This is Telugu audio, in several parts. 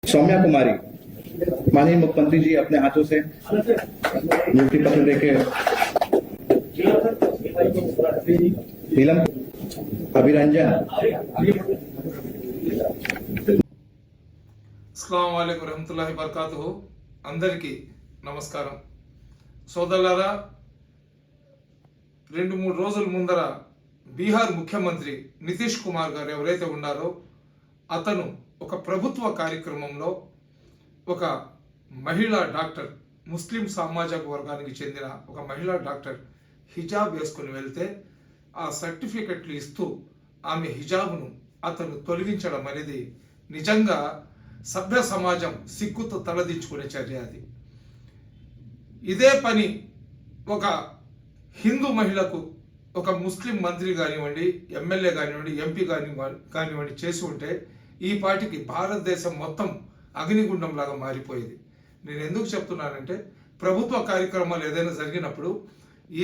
सौम्या कुमारी, माननीय मुख्यमंत्री जी अपने हाथों से नियुक्ति पत्र देके नीलम अभिरंजन। अस्सलाम वालेकुम रहमतुल्लाहि बरकातुहु। अंदरिकी नमस्कारम సోదరులారా, 2-3 రోజుల ముందర బీహార్ ముఖ్యమంత్రి నితీష్ కుమార్ గారు ఎవరైతే ఉన్నారో అతను ఒక ప్రభుత్వ కార్యక్రమంలో ఒక మహిళా డాక్టర్, ముస్లిం సామాజిక వర్గానికి చెందిన ఒక మహిళా డాక్టర్ హిజాబ్ వేసుకుని వెళ్తే ఆ సర్టిఫికెట్లు ఇస్తూ ఆమె హిజాబ్ను అతను తొలగించడం అనేది నిజంగా సభ్య సమాజం సిగ్గుతో తలదించుకునే చర్య. అది ఇదే పని ఒక హిందూ మహిళకు ఒక ముస్లిం మంత్రి కానివ్వండి, ఎమ్మెల్యే కానివ్వండి, ఎంపీ కానివ్వండి చేసి ఉంటే ఈ పాటికి భారతదేశం మొత్తం అగ్నిగుండంలాగా మారిపోయేది. నేను ఎందుకు చెప్తున్నానంటే, ప్రభుత్వ కార్యక్రమాలు ఏదైనా జరిగినప్పుడు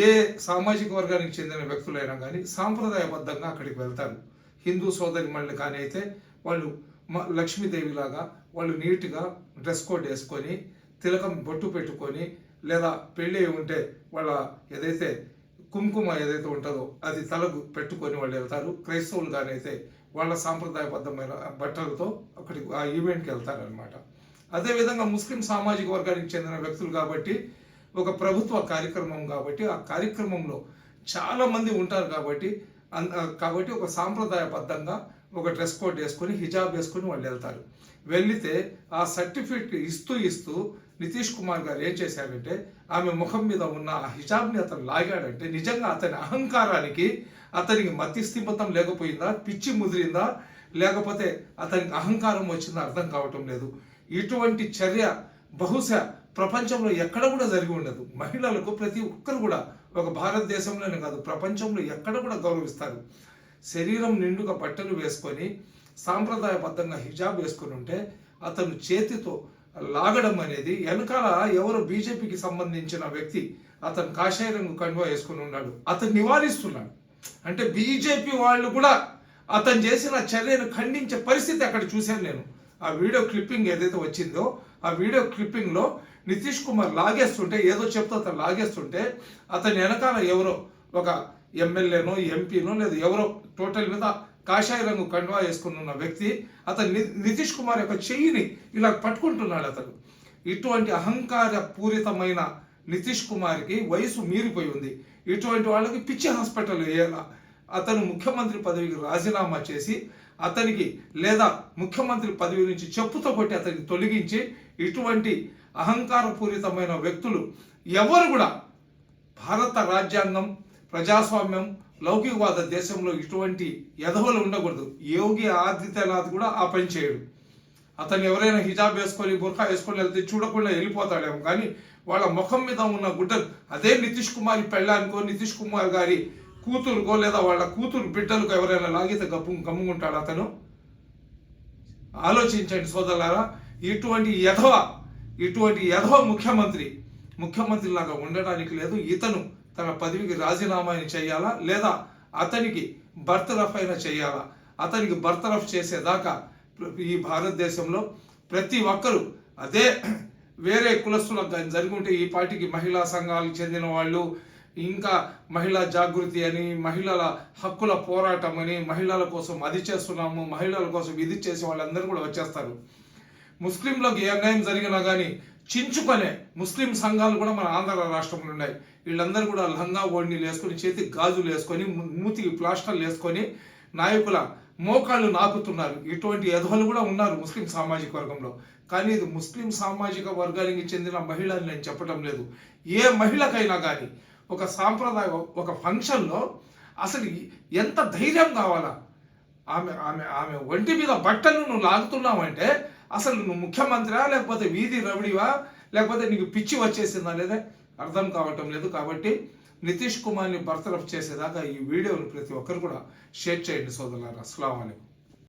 ఏ సామాజిక వర్గానికి చెందిన వ్యక్తులైనా కానీ సాంప్రదాయబద్ధంగా అక్కడికి వెళ్తారు. హిందూ సోదరి మళ్ళీ కానీ అయితే వాళ్ళు లక్ష్మీదేవిలాగా వాళ్ళు నీట్గా డ్రెస్ కోడ్ వేసుకొని తిలకం బొట్టు పెట్టుకొని, లేదా పెళ్ళి ఉంటే వాళ్ళ ఏదైతే కుంకుమ ఏదైతే ఉంటుందో అది తలకు పెట్టుకొని వాళ్ళు వెళ్తారు. క్రైస్తవులు కానీ అయితే వాళ్ళ సాంప్రదాయబద్ధమైన బట్టలతో అక్కడికి ఆ ఈవెంట్కి వెళ్తారనమాట. అదేవిధంగా ముస్లిం సామాజిక వర్గానికి చెందిన వ్యక్తులు కాబట్టి ఒక ప్రభుత్వ కార్యక్రమం కాబట్టి ఆ కార్యక్రమంలో చాలా మంది ఉంటారు కాబట్టి ఒక సాంప్రదాయబద్ధంగా ఒక డ్రెస్ కోడ్ వేసుకొని హిజాబ్ వేసుకొని వాళ్ళు వెళ్తారు. వెళ్తే ఆ సర్టిఫికెట్ ఇస్తూ నితీష్ కుమార్ గారు ఏం చేశారంటే ఆమె ముఖం మీద ఉన్న ఆ హిజాబ్ని అతను లాగాడంటే నిజంగా అతని అహంకారానికి అతనికి మతిస్థిమితం లేకపోయిందా, పిచ్చి ముదిరిందా, లేకపోతే అతనికి అహంకారం వచ్చిందా అర్థం కావటం లేదు. ఇటువంటి చర్య బహుశా ప్రపంచంలో ఎక్కడ కూడా జరిగి ఉండదు. మహిళలకు ప్రతి ఒక్కరు కూడా ఒక భారతదేశంలోనే కాదు ప్రపంచంలో ఎక్కడ కూడా గౌరవిస్తారు. శరీరం నిండుగా బట్టలు వేసుకొని సాంప్రదాయబద్ధంగా హిజాబ్ వేసుకొని ఉంటే అతను చేతితో లాగడం అనేది వెనకాల ఎవరు బీజేపీకి సంబంధించిన వ్యక్తి అతను కాషాయ రంగు కండువా వేసుకుని ఉన్నాడు, అతను నివారిస్తున్నాడు. అంటే బీజేపీ వాళ్ళు కూడా అతను చేసిన చర్యను ఖండించే పరిస్థితి అక్కడ చూశాను నేను. ఆ వీడియో క్లిప్పింగ్ ఏదైతే వచ్చిందో ఆ వీడియో క్లిప్పింగ్లో నితీష్ కుమార్ లాగేస్తుంటే, ఏదో చెప్తూ అతను లాగేస్తుంటే అతని వెనకాల ఎవరో ఒక ఎమ్మెల్యేనో ఎంపీనో లేదా ఎవరో టోటల్ మీద కాషాయ రంగు కండువా వేసుకుని ఉన్న వ్యక్తి అతను నితీష్ కుమార్ యొక్క చెయ్యిని ఇలా పట్టుకుంటున్నాడు. అతను ఇటువంటి అహంకార పూరితమైన నితీష్ కుమార్కి వయసు మీరిపోయి ఉంది. ఇటువంటి వాళ్ళకి పిచ్చి హాస్పిటల్ వేయాలా. అతను ముఖ్యమంత్రి పదవికి రాజీనామా చేసి అతనికి లేదా ముఖ్యమంత్రి పదవి నుంచి చెప్పుతో కొట్టి అతనికి తొలగించి, ఇటువంటి అహంకార పూరితమైన వ్యక్తులు ఎవరు కూడా భారత రాజ్యాంగం, ప్రజాస్వామ్యం, లౌకికవాద దేశంలో ఇటువంటి ఎదవలు ఉండకూడదు. యోగి ఆదిత్యనాథ్ కూడా ఆ పని చేయడు. అతను ఎవరైనా హిజాబ్ వేసుకొని బుర్ఖా వేసుకొని వెళ్తే చూడకుండా వెళ్ళిపోతాడేమో, కానీ వాళ్ళ ముఖం మీద ఉన్న గుడ్డలు అదే నితీష్ కుమార్ పెళ్ళానికో, నితీష్ కుమార్ గారి కూతురుకో, లేదా వాళ్ళ కూతురు బిడ్డలకు ఎవరైనా లాగితే గమ్ముకుంటాడు అతను. ఆలోచించండి సోదరులారా, ఇటువంటి ఎదవ ముఖ్యమంత్రి లాగా ఉండడానికి లేదు. ఇతను తన పదవికి రాజీనామా చేయాలా, లేదా అతనికి బర్తరఫ్ అయినా చేయాలా. అతనికి బర్తరఫ్ చేసేదాకా ఈ భారతదేశంలో ప్రతి ఒక్కరూ అదే వేరే కులస్తులకు కానీ జరుగుంటే ఈ పార్టీకి మహిళా సంఘాలకు చెందిన వాళ్ళు, ఇంకా మహిళా జాగృతి అని, మహిళల హక్కుల పోరాటం అని, మహిళల కోసం అది చేస్తున్నాము, మహిళల కోసం ఇది చేసే వాళ్ళందరూ కూడా వచ్చేస్తారు. ముస్లింలకు ఏ అన్యాయం జరిగినా కానీ చించుకునే ముస్లిం సంఘాలు కూడా మన ఆంధ్ర రాష్ట్రంలో ఉన్నాయి. వీళ్ళందరూ కూడా లంగా ఓణీలు వేసుకొని, చేతికి గాజులు వేసుకొని, మూతికి ప్లాస్టర్లు వేసుకొని నాయకుల మోకాళ్ళు నాకుతున్నారు. ఇటువంటి ఎదవలు కూడా ఉన్నారు ముస్లిం సామాజిక వర్గంలో. కానీ ఇది ముస్లిం సామాజిక వర్గానికి చెందిన మహిళని నేను చెప్పడం లేదు. ఏ మహిళకైనా కానీ ఒక సాంప్రదాయ ఒక ఫంక్షన్లో అసలు ఎంత ధైర్యం కావాలా. ఆమె ఒంటి మీద బట్టలు నువ్వు లాగుతున్నావంటే అసలు నువ్వు ముఖ్యమంత్రివా, లేకపోతే వీధి రవిడివా, లేకపోతే నీకు పిచ్చి వచ్చేసిందా లేదా అర్థం కావటం లేదు. కాబట్టి నితీష్ కుమార్ని బర్తరఫ్ చేసేదాకా ఈ వీడియోని ప్రతి ఒక్కరు కూడా షేర్ చేయండి సోదరులారా. అస్సలాము అలైకుం.